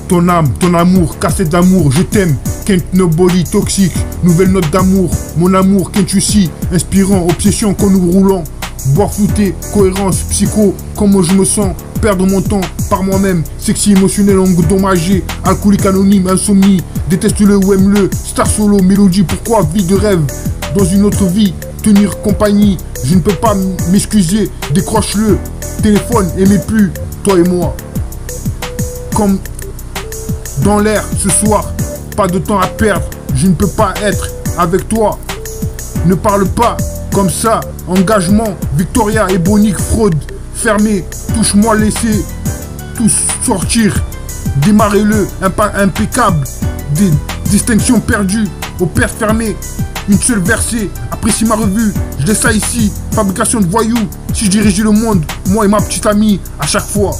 Ton âme, ton amour, cassette d'amour, je t'aime, can't nobody toxique, nouvelle note d'amour, mon amour, can't you see, inspirant, obsession quand nous roulons, boire flouté, cohérence, psycho, comment je me sens, perdre mon temps par moi-même, sexy, émotionnel, endommagé, alcoolique anonyme, insomnie, déteste-le ou aime-le, star solo, mélodie, pourquoi, vie de rêve, dans une autre vie, tenir compagnie, je ne peux pas m'excuser, décroche-le, téléphone, aimez plus, toi et moi, comme dans l'air ce soir, pas de temps à perdre, je ne peux pas être avec toi. Ne parle pas comme ça, engagement, Victoria, ébonique, fraude, fermé, touche-moi, laissez tout sortir, démarrez-le, impeccable, des distinctions perdues, au père fermé, une seule versée, apprécie ma revue, je laisse ça ici, fabrication de voyous, si je dirigeais le monde, moi et ma petite amie, à chaque fois.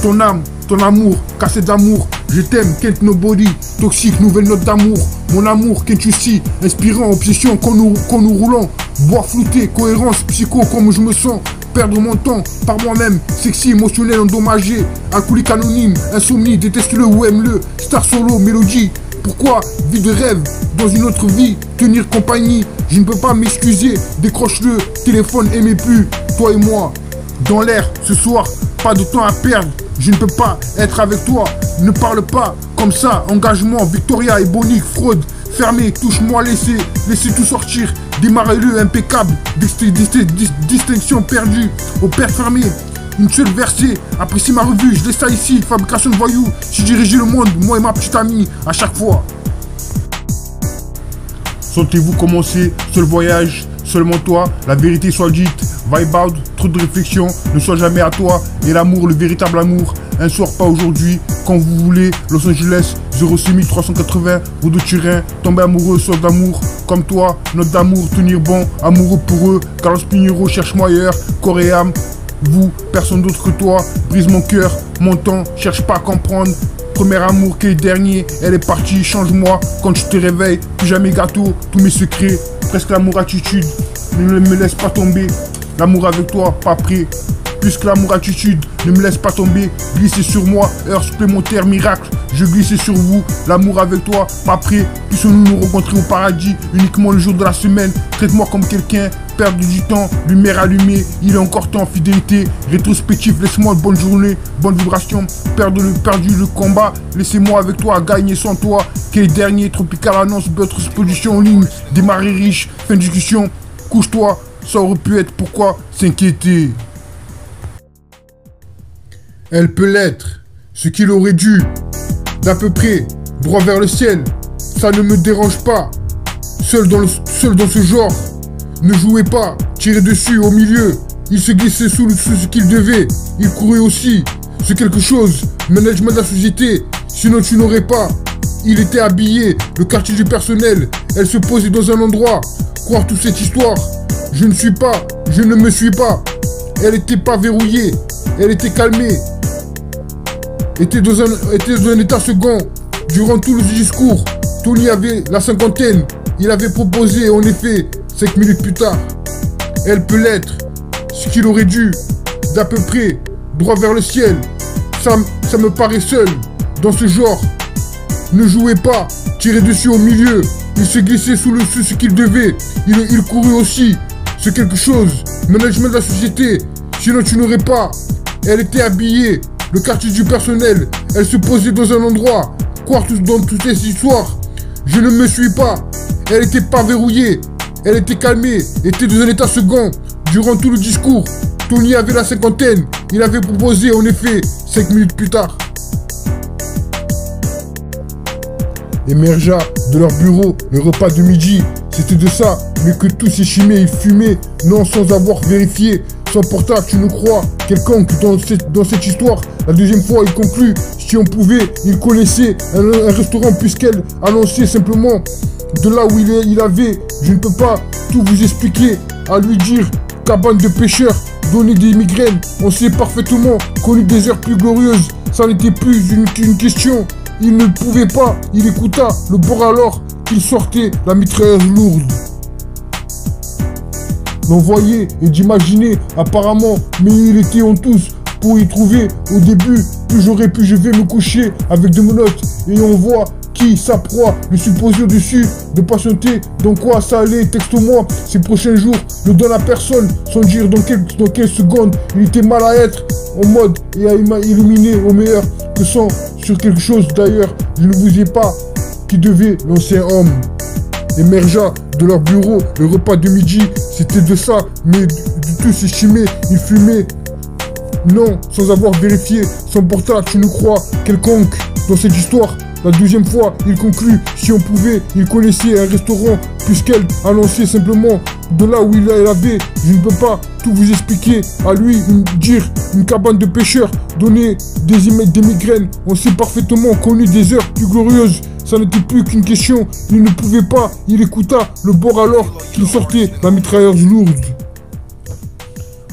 Ton âme, ton amour, cassette d'amour, je t'aime, can't nobody, toxique, nouvelle note d'amour, mon amour, can't you see, inspirant, obsession, quand nous roulons, boire flouté, cohérence, psycho, comme je me sens, perdre mon temps par moi-même, sexy, émotionnel, endommagé, alcoolique anonyme, insomnie, déteste-le ou aime-le, star solo, mélodie, pourquoi, vie de rêve, dans une autre vie, tenir compagnie, je ne peux pas m'excuser, décroche-le, téléphone, aimez plus, toi et moi, dans l'air, ce soir, pas de temps à perdre, je ne peux pas être avec toi, ne parle pas comme ça, engagement, Victoria, ébonique, fraude, fermé, touche-moi, laissez tout sortir, démarrez-le, impeccable, distinction perdue, au père fermé, une seule versée, apprécie ma revue, je laisse ça ici, fabrication de voyous, si je dirigeais le monde, moi et ma petite amie, à chaque fois. Sentez-vous commencer, seul voyage, seulement toi, la vérité soit dite, vibe out, trop de réflexion, ne sois jamais à toi, et l'amour, le véritable amour, un soir pas aujourd'hui, quand vous voulez, Los Angeles, 06380, route de Turin, tomber amoureux, soif d'amour, comme toi, note d'amour, tenir bon, amoureux pour eux, Carlos Pinheiro, cherche-moi ailleurs, corps et âme, vous, personne d'autre que toi, brise mon cœur, mon temps, cherche pas à comprendre, premier amour qui est dernier, elle est partie, change-moi, quand je te réveille, plus jamais gâteau, tous mes secrets, presque l'amour attitude, ne me laisse pas tomber, l'amour avec toi, pas prêt, plus que l'amour attitude, ne me laisse pas tomber, glissez sur moi, heure supplémentaire, miracle, je glissais sur vous, l'amour avec toi, pas prêt, puissions-nous nous rencontrer au paradis, uniquement le jour de la semaine, traite-moi comme quelqu'un, perdre du temps, lumière allumée, il est encore temps, fidélité, rétrospective, laisse-moi une bonne journée, bonne vibration, perdu le combat, laissez-moi avec toi, gagner sans toi, quel dernier, tropical annonce, votre exposition en ligne, démarrer riche, fin de discussion, couche-toi, ça aurait pu être, pourquoi s'inquiéter? Elle peut l'être, ce qu'il aurait dû, d'à peu près, droit vers le ciel, ça ne me dérange pas, seul dans ce genre, ne jouez pas, tirez dessus, au milieu, il se glissait sous ce qu'il devait, il courait aussi, c'est quelque chose, management de la société, sinon tu n'aurais pas, il était habillé, le quartier du personnel, elle se posait dans un endroit, croire toute cette histoire, je ne me suis pas, elle était pas verrouillée, elle était calmée, était dans un état second, durant tout le discours, Tony avait la cinquantaine, il avait proposé en effet, 5 minutes plus tard, elle peut l'être, ce qu'il aurait dû, d'à peu près, droit vers le ciel, ça me paraît seul, dans ce genre, ne jouez pas, tirez dessus au milieu, il se glissait sous ce qu'il devait, il courait aussi, c'est quelque chose, management de la société, sinon tu n'aurais pas, elle était habillée, le quartier du personnel, elle se posait dans un endroit, croire dans toutes ces histoires, je ne me suis pas, elle était pas verrouillée, elle était calmée, était dans un état second, durant tout le discours, Tony avait la cinquantaine, il avait proposé en effet, 5 minutes plus tard. Émergea de leur bureau le repas de midi, c'était de ça, mais que tous ces chimés ils fumaient, non sans avoir vérifié, sans portable tu ne crois, quelconque dans cette histoire, la deuxième fois il conclut, si on pouvait, il connaissait un restaurant puisqu'elle annonçait simplement, de là où il avait, je ne peux pas tout vous expliquer, à lui dire, cabane de pêcheurs, donner des migraines, on sait parfaitement connu des heures plus glorieuses, ça n'était plus une question, il ne pouvait pas, il écouta le bord alors qu'il sortait la mitrailleuse lourde. L'on voyait et d'imaginer apparemment, mais il était en tous pour y trouver au début plus j'aurai, plus je vais me coucher avec de menottes. Et on voit qui sa proie, le supposé au-dessus, de patienter, dans quoi ça allait, texte-moi, ces prochains jours, ne donne à personne, sans dire dans quelle seconde, il était mal à être, en mode, et il m'a illuminé au meilleur, que sans, sur quelque chose d'ailleurs, je ne vous ai pas, qui devait lancer un homme. Émergea de leur bureau, le repas de midi, c'était de ça, mais du tout s'estimer, il fumait. Non, sans avoir vérifié, son portable, tu nous crois, quelconque, dans cette histoire. La deuxième fois, il conclut, si on pouvait, il connaissait un restaurant, puisqu'elle a lancé simplement de là où il avait. Je ne peux pas tout vous expliquer, à lui dire une cabane de pêcheurs, donner des migraines. On s'est parfaitement connu des heures plus glorieuses. Ça n'était plus qu'une question, il ne pouvait pas, il écouta le bord alors qu'il sortait la mitrailleuse lourde.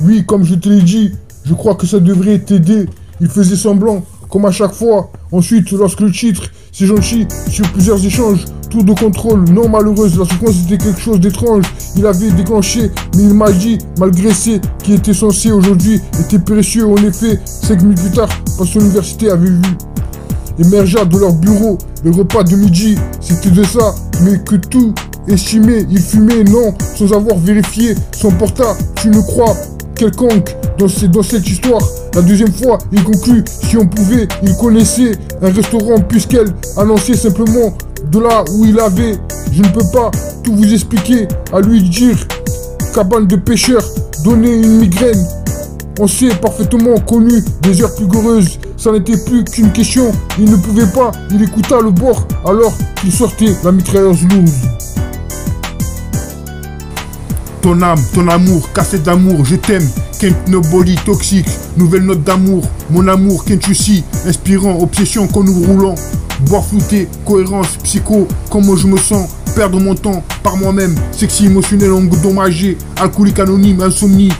Oui, comme je te l'ai dit, je crois que ça devrait t'aider. Il faisait semblant, comme à chaque fois. Ensuite, lorsque le titre, c'est gentil, sur plusieurs échanges, tour de contrôle, non malheureuse, la séquence était quelque chose d'étrange. Il avait déclenché, mais il m'a dit, malgré ce qui était censé aujourd'hui, était précieux. En effet, 5 minutes plus tard, parce que l'université avait vu. Émergea de leur bureau, le repas de midi, c'était de ça, mais que tout estimé, il fumait, non, sans avoir vérifié son portable, tu ne crois quelconque dans cette histoire. La deuxième fois, il conclut, si on pouvait, il connaissait un restaurant puisqu'elle annonçait simplement de là où il avait. Je ne peux pas tout vous expliquer, à lui dire, cabane de pêcheurs, donner une migraine. On s'est parfaitement connu des heures plus glorieuses. Ça n'était plus qu'une question. Il ne pouvait pas. Il écouta le bord alors qu'il sortait la mitrailleuse lourde. Ton âme, ton amour, cassé d'amour, je t'aime. Kent Nobody toxique, nouvelle note d'amour. Mon amour, Kent Chussi, inspirant, obsession qu'on nous roulant. Boire flouté, cohérence, psycho, comment je me sens. Perdre mon temps par moi-même, sexy, émotionnel, endommagé, alcoolique anonyme, insomnie,